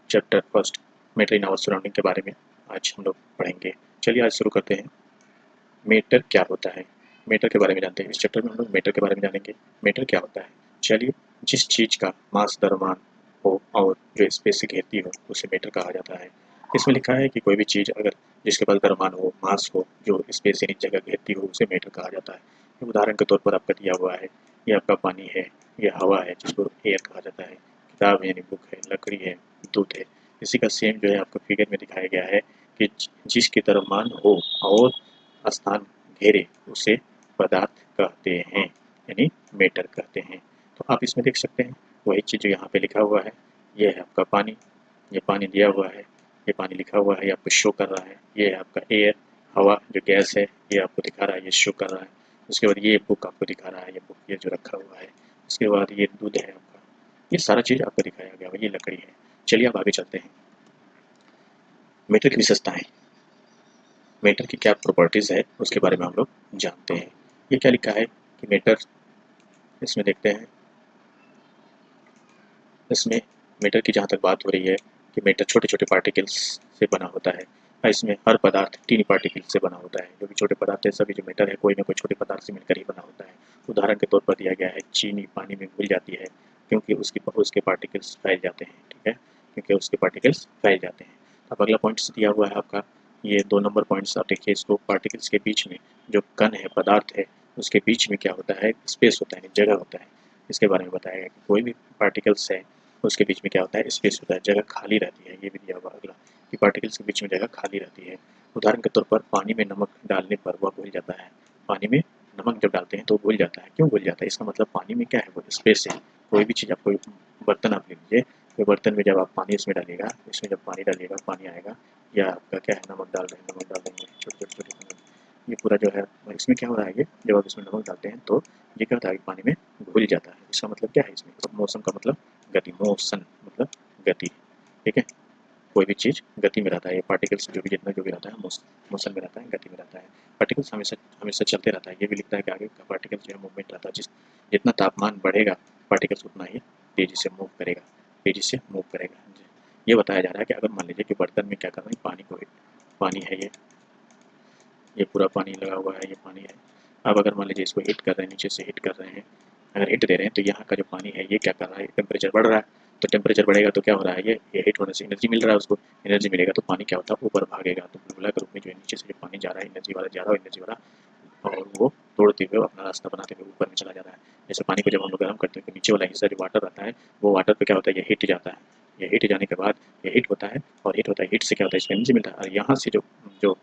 Chapter first matter in our surrounding के बारे में आज हम लोग पढ़ेंगे। चलिए आज शुरू करते हैं। मैटर क्या होता है, मैटर के बारे में जानते हैं। इस चैप्टर में हम लोग मैटर के बारे में जानेंगे। मैटर क्या होता है? चलिए, जिस चीज़ का मास द्रव्यमान हो और जो स्पेस से घेरती हो उसे मैटर कहा जाता है। इसमें लिखा है कि कोई भी चीज़ अगर जिसके पास द्रव्यमान हो, मास हो, जो स्पेस यानी जगह घेरती हो, उसे मैटर कहा जाता है। उदाहरण के तौर पर आपका दिया हुआ है, ये आपका पानी है, ये हवा है जिसको एयर कहा जाता है, किताब यानी बुक है, लकड़ी है, दूध है। इसी का सेम जो है आपको फिगर में दिखाया गया है कि जिसकी द्रव्यमान हो और स्थान घेरे उसे पदार्थ कहते हैं, यानी मैटर कहते हैं। तो आप इसमें देख सकते हैं वही चीज़ जो यहाँ पे लिखा हुआ है। ये है आपका पानी, ये पानी दिया हुआ है, ये पानी लिखा हुआ है, ये आपको शो कर रहा है। ये है आपका एयर, हवा जो गैस है, ये आपको दिखा रहा है, ये शो कर रहा है। उसके बाद ये बुक आपको दिखा रहा है, ये बुक ये जो रखा हुआ है। उसके बाद ये दूध है आपका, ये सारा चीज़ आपको दिखाया गया है। ये लकड़ी है। चलिए अब आगे चलते हैं। मैटर की विशेषताएं, मैटर की क्या प्रॉपर्टीज़ है उसके बारे में हम लोग जानते हैं। ये क्या लिखा है कि मैटर, इसमें देखते हैं। इसमें मैटर की जहाँ तक बात हो रही है कि मैटर छोटे छोटे पार्टिकल्स से बना होता है। इसमें हर पदार्थ टीनी पार्टिकल से बना होता है। जो भी छोटे पदार्थ है सभी जो मैटर है कोई ना कोई छोटे पदार्थ से मिलकर ही बना होता है। उदाहरण के तौर पर दिया गया है चीनी पानी में घुल जाती है क्योंकि उसके पार्टिकल्स फैल जाते हैं। ठीक है, क्योंकि उसके पार्टिकल्स फैल जाते हैं। अब अगला पॉइंट्स दिया हुआ है आपका, ये 2 नंबर पॉइंट्स आप देखिए। इसको पार्टिकल्स के बीच में जो कण है, पदार्थ है, उसके बीच में क्या होता है, स्पेस होता है, जगह होता है। इसके बारे में बताया गया कि कोई भी पार्टिकल्स है उसके बीच में क्या होता है, स्पेस होता है, जगह खाली रहती है। ये भी दिया हुआ अगला कि पार्टिकल्स के बीच में जगह खाली रहती है। उदाहरण के तौर पर पानी में नमक डालने पर वह घुल जाता है। पानी में नमक जब डालते हैं तो घुल जाता है। क्यों घुल जाता है? इसका मतलब पानी में क्या है, वो स्पेस है। कोई भी चीज़, आप कोई बर्तन आप ले लीजिए, कोई बर्तन में जब आप पानी इसमें डालिएगा, इसमें जब पानी डालिएगा, पानी आएगा, या आपका क्या है, नमक डाल रहे हैं, नमक डाल देंगे छोटे छोटे छोटे, ये पूरा जो है इसमें क्या हो रहा है, ये जब आप इसमें नमक डालते हैं तो ये क्या होता है, पानी में घुल जाता है। इसका मतलब क्या है, इसमें मौसम का मतलब गति, मोशन मतलब गति। ठीक है, कोई भी चीज़ गति में रहता है। ये पार्टिकल्स जो भी जितना जो भी रहता है मोशन में रहता है, गति में रहता है। पार्टिकल्स हमेशा हमेशा चलते रहता है। ये भी लिखता है कि आगे का पार्टिकल्स जो है मूवमेंट रहता है। जितना तापमान बढ़ेगा पार्टिकल्स उतना ही तेज़ी से मूव करेगा, तेज़ी से मूव करेगा। ये बताया जा रहा है कि अगर मान लीजिए कि बर्तन में क्या कर रहे हैं, पानी है, ये पूरा पानी लगा हुआ है, ये पानी है। अब अगर मान लीजिए इसको हीट कर रहे हैं, नीचे से हीट कर रहे हैं, अगर हीट दे रहे हैं तो यहाँ का जो पानी है ये क्या कर रहा है, टेम्परेचर बढ़ रहा है। तो टेम्परेचर बढ़ेगा तो क्या हो रहा है, ये हीट होने से एनर्जी मिल रहा है उसको। एनर्जी मिलेगा तो पानी क्या होता है, ऊपर भागेगा। तो बुलबुला के रूप में जो है नीचे से जो पानी जा रहा है, एनर्जी वाला जा रहा है, एनर्जी वाला, और वो तोड़ते हुए अपना रास्ता बनाते हुए ऊपर में चला जा रहा है। जैसे पानी को जब हम लोग गर्म करते हैं तो नीचे वाला हिस्सा जो वाटर रहता है, वो वाटर पे क्या होता है, ये हीट जाता है। ये हीट जाने के बाद ये हीट होता है, और हीट होता है, हीट से क्या होता है, इसमें एनर्जी मिलता है। और यहाँ से जो जो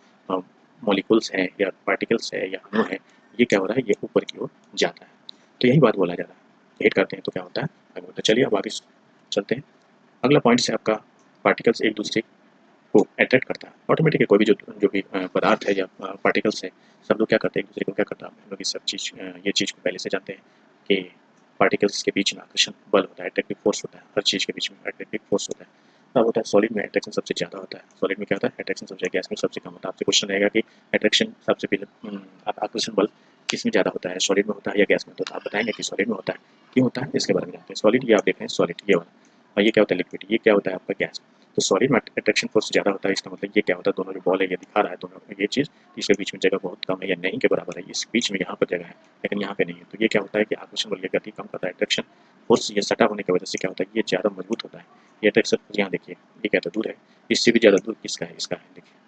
मॉलिक्यूल्स हैं या पार्टिकल्स है या अणु है, ये क्या हो रहा है, ये ऊपर की ओर जाता है। तो यही बात बोला जा रहा है। हीट करते हैं तो क्या होता है, आगे होता है। चलिए अब आगे चलते हैं। अगला पॉइंट है आपका, पार्टिकल्स एक दूसरे को अट्रैक्ट करता है। ऑटोमेटिक है, कोई भी जो भी पदार्थ है या पार्टिकल्स है, सब लोग क्या करते हैं, एक दूसरे को क्या करता है, हम लोग ये चीज़ को पहले से जानते हैं कि पार्टिकल्स के बीच में आकर्षण बल होता है, अट्रैक्टिव फोर्स होता है। हर चीज़ के बीच में अट्रैक्टिव फोर्स होता है। तब होता है सॉलिड में अट्रैक्शन सबसे ज़्यादा होता है। सॉलिड में क्या होता है, अट्रैक्शन सबसे, गैस में सबसे कम होता है। आपसे क्वेश्चन रहेगा कि अट्रैक्शन सबसे पहले आकर्षण बल किस में ज़्यादा होता है, सॉलिड में होता है या गैस में? तो आप बताएंगे कि सॉलिड में होता है। क्यों होता है इसके बारे में जानते हैं। सॉलिड, ये आप देख रहे हैं सॉलिड, ये वाला, और ये क्या होता है, लिक्विड, ये क्या होता है आपका, गैस। तो सॉलिड में अट्रैक्शन फोर्स ज़्यादा होता है। इसका मतलब ये क्या होता है, दोनों जो बॉल है ये दिखा रहा है, दोनों ये चीज़, इसके बीच में जगह बहुत कम है या नहीं के बराबर है। इस बीच में यहाँ पर जगह है लेकिन यहाँ पे नहीं है। तो ये क्या होता है कि आकर्षण बल, ये गति कम करता है। अट्रैक्शन फोर्स ये सटा होने की वजह से क्या होता है, ये ज़्यादा मजबूत होता है। ये अट्रैक्शन फोर्स यहाँ देखिए, ये क्या था, दूर है, इससे भी ज़्यादा दूर किसका है, इसका है, देखिए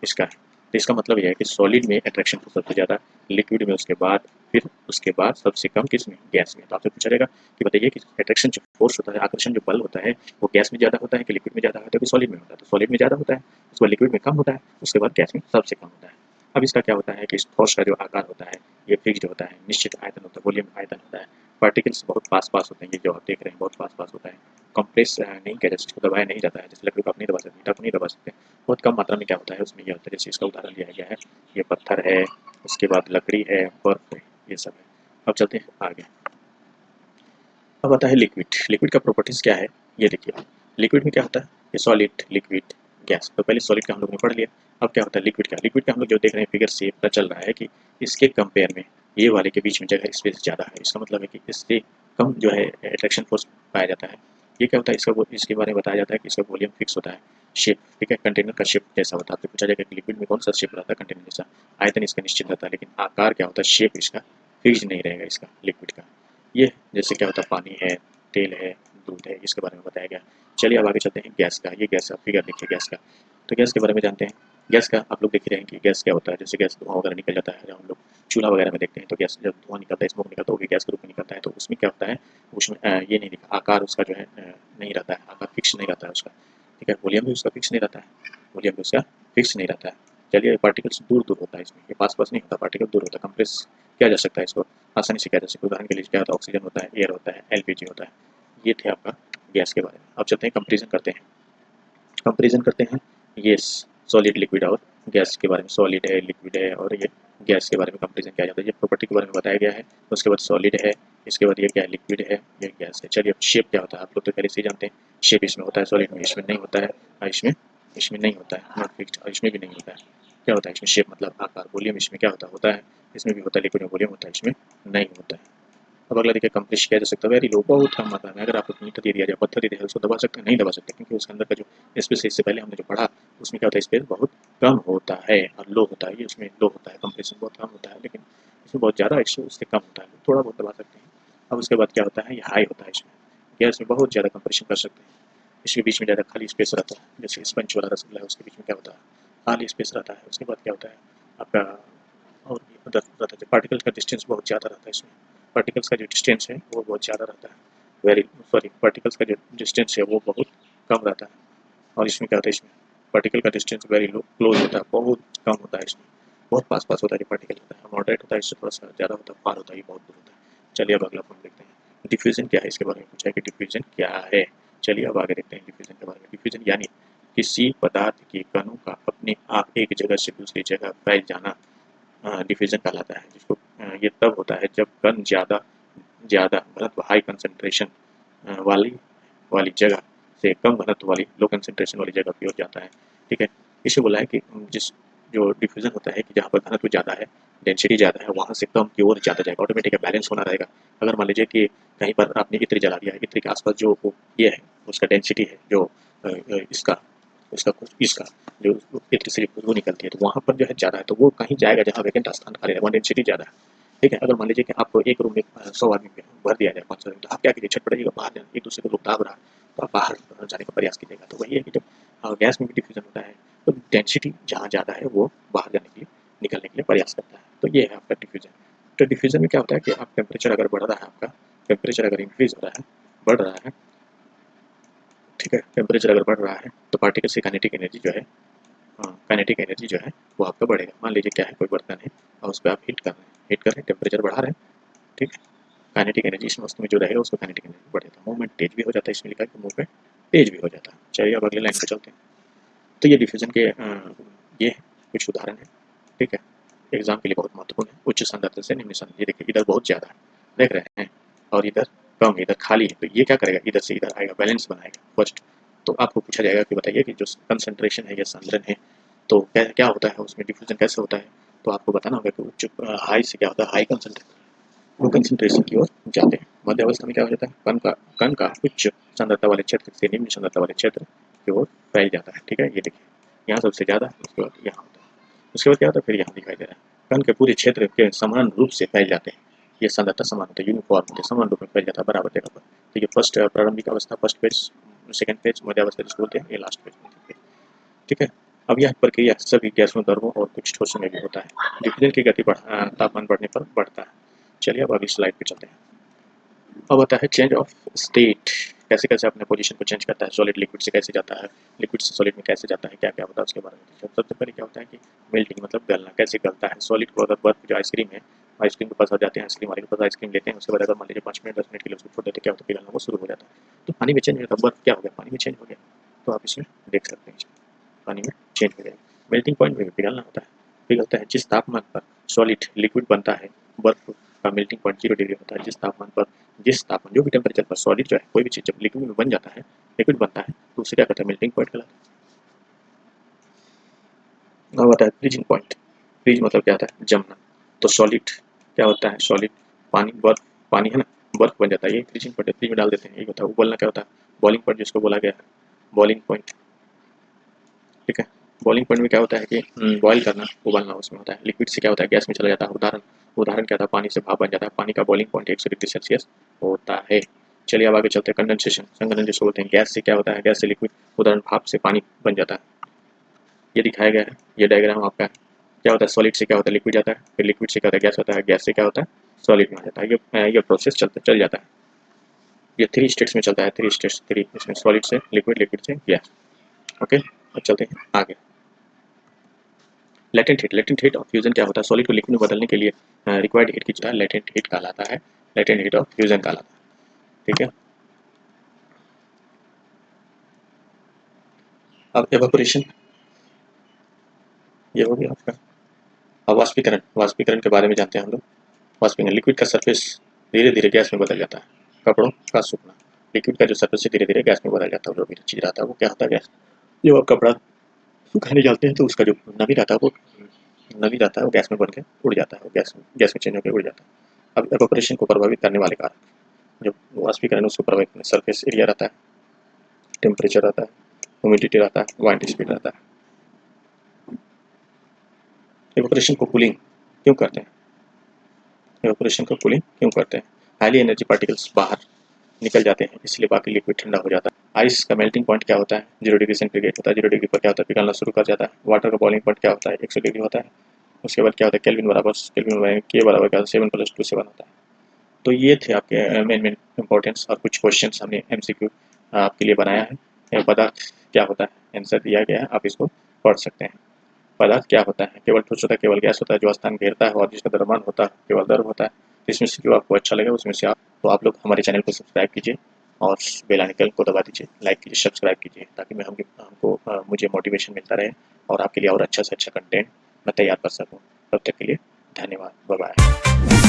इसका है। तो इसका मतलब यह है कि सॉलिड में अट्रैक्शन फोर्स सबसे ज़्यादा, लिक्विड में उसके बाद, फिर उसके बाद सबसे कम किस में, गैस में। तो आपसे पूछा जाएगा कि बताइए कि अट्रैक्शन जो फोर्स होता है, आकर्षण जो बल होता है, वो गैस में ज़्यादा होता है कि लिक्विड में ज़्यादा होता है कि सॉलिड में होता है? तो सॉलिड में ज़्यादा होता है, उसके बाद लिक्विड में कम होता है, उसके बाद गैस में सबसे कम होता है। अब इसका क्या होता है कि इस ठोस का जो आकार होता है ये फिक्स्ड होता है, निश्चित आयतन होता है, वॉल्यूम आयतन होता है। पार्टिकल्स बहुत पास पास होते हैं, ये जो आप देख रहे हैं बहुत पास पास होता है। कंप्रेस नहीं किया जा सकता, इसको दबाया नहीं जाता है। जैसे लकड़ी को आप नहीं दबा सकते, ईटा को नहीं दबा सकते। बहुत कम मात्रा में क्या होता है उसमें, ये होता है। जैसे इसका उदाहरण लिया गया है, ये पत्थर है, उसके बाद लकड़ी है, बर्फ है, ये सब है। अब चलते हैं आगे। अब आता है लिक्विड। लिक्विड का प्रॉपर्टीज़ क्या है, ये देखिए। लिक्विड में क्या होता है, ये सॉलिड, लिक्विड, गैस। तो पहले सॉलिड का हम लोग ने पढ़ लिया। अब क्या होता है लिक्विड का। लिक्विड का हम लोग जो देख रहे हैं फिगर से पता चल रहा है कि इसके कंपेयर में ये वाले के बीच में जगह स्पेस ज़्यादा है। इसका मतलब है कि इससे कम जो है अट्रैक्शन फोर्स पाया जाता है। ये क्या होता है, इसके बारे में बताया जाता है कि इसका वॉल्यूम फिक्स होता है, शेप, ठीक है, कंटेनर का शेप जैसा होता है। आपसे पूछा जाएगा कि लिक्विड में कौन सा शेप रहता है कंटेनर जैसा, आयतन इसका निश्चित रहता है, लेकिन आकार क्या होता है, शेप इसका फिक्स नहीं रहेगा इसका लिक्विड का। ये जैसे क्या होता है, पानी है, तेल है, दूध है, इसके बारे में बताया गया। चलिए अब आगे चलते हैं गैस का। ये गैस का फिगर देखिए गैस का। तो गैस के बारे में जानते हैं। गैस का आप लोग देख रहे हैं कि गैस क्या होता है, जैसे गैस धुआं वगैरह निकल जाता है, जब हम लोग चूल्हा वगैरह में देखते हैं तो गैस जब धुआं निकलता है, स्मोक निकलता है, वो भी गैस के रूप में निकलता है। तो उसमें क्या होता है, उसमें ये नहीं दिखा, आकार उसका जो है नहीं रहता है, आकार फिक्स नहीं रहता है उसका, ठीक है। वॉल्यूम भी उसका फिक्स नहीं रहता है, वॉल्यूम भी उसका फिक्स नहीं रहता है। चलिए पार्टिकल्स दूर दूर होता है इसमें, ये पास पास नहीं होता, पार्टिकल दूर होता है, कंप्रेस किया जा सकता है इसको, आसानी से किया जा सकता है। उदाहरण के लिए क्या होता है, ऑक्सीजन होता है, एयर होता है, एलपीजी होता है। ये थे आपका गैस के बारे में। अब चलते हैं कंपेरिजन करते हैं। कंपेरिजन करते हैं ये सॉलिड लिक्विड और गैस के बारे में, सॉलिड है, लिक्विड है, और ये गैस के बारे में कंपेरिजन किया जाता है। ये प्रॉपर्टी के बारे में बताया गया है। उसके बाद सॉलिड है, इसके बाद ये क्या है, लिक्विड है, ये गैस है। चलिए अब शेप क्या होता है, आप लोग तो पहले से ही जानते हैं। शेप इसमें होता है सॉलिड में, इसमें नहीं होता है, और इसमें इसमें नहीं होता है, नॉट फिक्स्ड, और इसमें भी नहीं होता है। क्या होता है इसमें, शेप मतलब आकार। वॉल्यूम इसमें क्या होता है, इसमें भी होता है, लिक्विड में वॉल्यूम होता है, इसमें नहीं होता है। अब अगला देखिए कंप्रेस किया जा सकता है, वेरी लो, बहुत कम मात्रा में। अगर आपको मीटर दे दिया जाए, पत्थर दे दिया जाए, उसको दबा सकते हैं, नहीं दबा सकते, क्योंकि उसके अंदर का जो स्पेस है, इससे पहले हमने जो पढ़ा उसमें क्या होता है, स्पेस बहुत कम होता है और लो होता है। ये उसमें लो होता है, कंप्रेशन बहुत कम होता है, लेकिन इसमें बहुत ज़्यादा उससे कम होता है, थोड़ा बहुत दबा सकते हैं। अब उसके बाद क्या होता है, ये हाई होता है। इसमें गैस में बहुत ज़्यादा कंप्रेशन कर सकते हैं, इसके बीच में ज़्यादा खाली स्पेस रहता है, जैसे स्पंज वाला रसगुल्ला है, उसके बीच में क्या होता है, खाली स्पेस रहता है। उसके बाद क्या होता है आपका, और भी उधर रहता है, पार्टिकल का डिस्टेंस बहुत ज़्यादा रहता है इसमें। पार्टिकल्स का जो डिस्टेंस है वो बहुत ज़्यादा रहता है, वेरी सॉरी, पार्टिकल्स का जो डिस्टेंस है वो बहुत कम रहता है। और इसमें क्या होता है, इसमें पार्टिकल का डिस्टेंस वेरी लो क्लोज होता है, बहुत कम होता है। इसमें बहुत पास पास होता है, जो पार्टिकल होता है मॉडरेट होता है, इससे थोड़ा सा ज़्यादा होता है, फार होता है, ये बहुत दूर होता है। चलिए अब अगला पॉइंट देखते हैं, डिफ्यूजन क्या है, इसके बारे में पूछा है कि डिफ्यूजन क्या है। चलिए अब आगे देखते हैं डिफ्यूजन के बारे में। डिफ्यूजन यानी किसी पदार्थ के कणों का अपने आप एक जगह से दूसरी जगह फैल जाना डिफ्यूजन कहलाता है। जिसको ये तब होता है जब कण ज़्यादा ज़्यादा घनत्व हाई कंसंट्रेशन वाली वाली जगह से कम घनत्व वाली लो कंसंट्रेशन वाली जगह की ओर जाता है, ठीक है। इसे बोला है कि जिस जो डिफ्यूजन होता है कि जहाँ पर घनत्व ज़्यादा है, डेंसिटी ज़्यादा है, वहाँ से कम की ओर ज़्यादा जाएगा, ऑटोमेटिक बैलेंस होना रहेगा। अगर मान लीजिए कि कहीं पर आपने इत्र जला दिया है, इत्र के आसपास जो ये है उसका डेंसिटी है, जो इसका उसका इसका जो इत्र से खुशबू निकलती है, तो वहाँ पर जो है ज़्यादा है, तो वो कहीं जाएगा जहाँ वैकेंट स्थान खाली है, वहाँ डेंसिटी ज़्यादा है, ठीक है। अगर मान लीजिए कि आपको एक रूम में 100 आदमी में भर दिया जाए, 500 आदमी, तो आप क्या कीजिए, छट पड़ेगा बाहर जाना, एक दूसरे को लोग दाब रहा है तो आप बाहर जाने का प्रयास कीजिएगा। तो वही है कि जब गैस में भी डिफ्यूजन होता है तो डेंसिटी जहाँ ज़्यादा है वो बाहर जाने के लिए, निकलने के लिए प्रयास करता है। तो ये है आपका डिफ्यूजन। तो डिफ्यूजन में क्या होता है कि आप टेम्परेचर अगर बढ़ रहा है, आपका टेम्परेचर अगर इंक्रीज हो रहा है, बढ़ रहा है, ठीक है, टेम्परेचर अगर बढ़ रहा है तो पार्टिकल से काइनेटिक एनर्जी जो है, काइनेटिक एनर्जी जो है वो आपका बढ़ेगा। मान लीजिए क्या है, कोई बर्तन है और उस पर आप हीट कर रहे हैं, टेम्परेचर बढ़ा रहे हैं, ठीक है। काइनेटिक एनर्जी इस वस्तु में जो रहेगा उसको काइनेटिक एनर्जी बढ़ जाता है, मूवमेंट तेज भी हो जाता है, इसमें लिखा है कि मूवमेंट तेज भी हो जाता है। चलिए अब अगले लाइन पे चलते हैं। तो ये डिफ्यूजन के ये कुछ उदाहरण है, ठीक है, एग्जाम के लिए बहुत महत्वपूर्ण है। उच्च सांद्रता से निम्न सांद्रता, ये देखिए इधर बहुत ज़्यादा है, देख रहे हैं, और इधर कम है, इधर खाली है, तो ये क्या करेगा, इधर से इधर आएगा, बैलेंस बनाएगा फर्स्ट। तो आपको पूछा जाएगा कि बताइए कि जो कंसंट्रेशन है या सांद्रण है, तो क्या क्या होता है उसमें, डिफ्यूजन कैसे होता है। तो आपको बताना होगा कि उच्च हाई से क्या होता है, हाई कंसंट्रेशन, वो कंसंट्रेशन की ओर जाते हैं। मध्य अवस्था में क्या हो जाता है, कण का उच्च सांद्रता वाले क्षेत्र से निम्न सांद्रता वाले क्षेत्र की ओर फैल जाता है, ठीक है। ये देखिए यहाँ सबसे ज़्यादा, उसके बाद यहाँ होता है, उसके बाद क्या होता है, फिर यहाँ दिखाई दे रहा है। कण के पूरे क्षेत्र के समान रूप से फैल जाते हैं, ये सांद्रता समान होती है, यूनिफॉर्म होती है, समान रूप में फैल जाता है बराबर जगह पर। तो ये फर्स्ट प्रारंभिक अवस्था, फर्स्ट फेज, सेकंड फेज, मध्य अवस्था जिसको बोलते हैं, ये लास्ट फेज, ठीक है। अब यह प्रक्रिया सभी गैसों, द्रवों और कुछ ठोसों में भी होता है। डिफ्यूजन की गति तापमान बढ़ने पर बढ़ता है। चलिए अब अगली स्लाइड पे चलते हैं। अब आता है चेंज ऑफ स्टेट, कैसे कैसे अपने पोजीशन को चेंज करता है, सॉलिड लिक्विड से कैसे जाता है, लिक्विड से सॉलिड में कैसे जाता है, क्या क्या होता है उसके बारे में। सबसे पहले क्या होता है कि मेल्टिंग मतलब गलना, कैसे गलता है सॉलिड को। अगर बर्फ जो आइसक्रीम है, आइसक्रीम के पास आ जाते हैं, आइसक्रीम वाले के पास आइसक्रीम लेते हैं, उसके बाद अगर मान लीजिए 5 मिनट 10 मिनट के लिए उसको छोड़ देते, क्या होता है, पिघलना वो शुरू हो जाता है। तो पानी में चेंज होता है, बर्फ क्या हो गया, पानी में चेंज हो गया, तो आप इसमें देख सकते हैं, पानी में चेंज हो जाएगा। मेल्टिंग पॉइंट में भी पिघलना होता है, पिघलता है जिस तापमान पर सॉलिड लिक्विड बनता है, बर्फ का मेल्टिंग पॉइंट 0 डिग्री होता है। जिस तापमान जो भी टेम्परेचर पर सॉलिड जो है, कोई भी चीज़ जब लिक्विड में बन जाता है, लिक्विड बनता है, तो उसे क्या कहते हैं, मेल्टिंग पॉइंट कहलाता है। अब आता है फ्रीजिंग पॉइंट। फ्रीज मतलब क्या होता है, जमना। तो सॉलिड क्या होता है, सॉलिड पानी, बर्फ, पानी है ना, बर्फ बन जाता है। ये फ्रीजिंग पॉइंट फ्रीज में डाल देते हैं, ये होता है। उबलना क्या होता है, बॉइलिंग पॉइंट जिसको बोला गया है, बॉइलिंग पॉइंट, ठीक है। बॉइलिंग पॉइंट में क्या होता है कि बॉयल करना, उबालना उसमें होता है। लिक्विड से क्या होता है, गैस में चला जाता है। उदाहरण क्या था, पानी से भाप बन जाता है। पानी का बॉइलिंग पॉइंट 100 डिग्री सेल्सियस होता है। चलिए अब आगे चलते हैं। कंडेंसेशन, संघनन बोलते हैं। गैस से क्या होता है, गैस से लिक्विड, उदाहरण भाप से पानी बन जाता है। ये दिखाया गया है, ये डायग्राम आपका क्या होता है, सॉलिड से क्या होता है, लिक्विड जाता है, फिर लिक्विड से क्या होता है, गैस होता है, गैस से क्या होता है, सॉलिड में आ जाता है। ये प्रोसेस चल जाता है। ये 3 स्टेट्स में चलता है, 3 स्टेट्स, 3 इसमें, सॉलिड से लिक्विड, लिक्विड से गैस। ओके, अब चलते हैं आगे। लेटेंट हीट ऑफ फ्यूजन क्या होता है, सॉलिड को लिक्विड में बदलने के लिए रिक्वायर्ड हीट की जो है लेटेंट हीट कहलाता है, लेटेंट हीट ऑफ फ्यूजन कहलाता है, ठीक है। अब एवापोरेशन, ये हो गया आपका। अब वाष्पीकरण, वाष्पीकरण के बारे में जानते हैं हम लोग। वाष्पीकरण, लिक्विड का सरफेस धीरे धीरे गैस में बदल जाता है। कपड़ों का सूखना, लिक्विड का जो सरफेस है धीरे धीरे गैस में बदल जाता है। जो भी चीज़ रहता है वो क्या होता है, गैस। जब आप कपड़ा सुखाने डालते हैं तो उसका जो नमी रहता है वो गैस में बन के उड़ जाता है, वो गैस में चेंज होकर उड़ जाता है। अब एवापोरेशन को प्रभावित करने वाले कारक, जो वाष्पीकरण उसको प्रभावित करने, सरफेस एरिया रहता है, टेम्परेचर रहता है, ह्यूमिडिटी रहता है, वाइंड स्पीड रहता है। एवापोरेशन को कूलिंग क्यों करते हैं, एवापोरेशन को कूलिंग क्यों करते हैं, हाईली एनर्जी पार्टिकल्स बाहर निकल जाते हैं, इसलिए बाकी लिक्विड ठंडा हो जाता है। आइस का मेल्टिंग पॉइंट क्या होता है, 0 डिग्री सेंटीग्रेड होता है। 0 डिग्री पर क्या होता है, पिघलना शुरू कर जाता है। वाटर का बॉइलिंग पॉइंट क्या होता है, 100 डिग्री होता है। उसके बाद क्या होता है, केल्विन के बराबर क्या 7+2 7 होता है। तो ये थे आपके मेन इंपॉर्टेंस, और कुछ क्वेश्चन हमने MCQ आपके लिए बनाया है। यह पदार्थ क्या होता है, आंसर दिया गया है, आप इसको पढ़ सकते हैं। पदार्थ क्या होता है, केवल ठोस होता है, केवल गैस होता है, जो स्थान घेरता है और जिसका द्रव्यमान होता है, केवल द्रव होता है। तो इसमें से जो आपको अच्छा लगे उसमें से आप लोग हमारे चैनल को सब्सक्राइब कीजिए और बेल आइकन को दबा दीजिए, लाइक कीजिए, सब्सक्राइब कीजिए, ताकि मुझे मोटिवेशन मिलता रहे और आपके लिए और अच्छा से अच्छा कंटेंट मैं तैयार कर सकूँ। तब तक के लिए धन्यवाद, बाय बाय।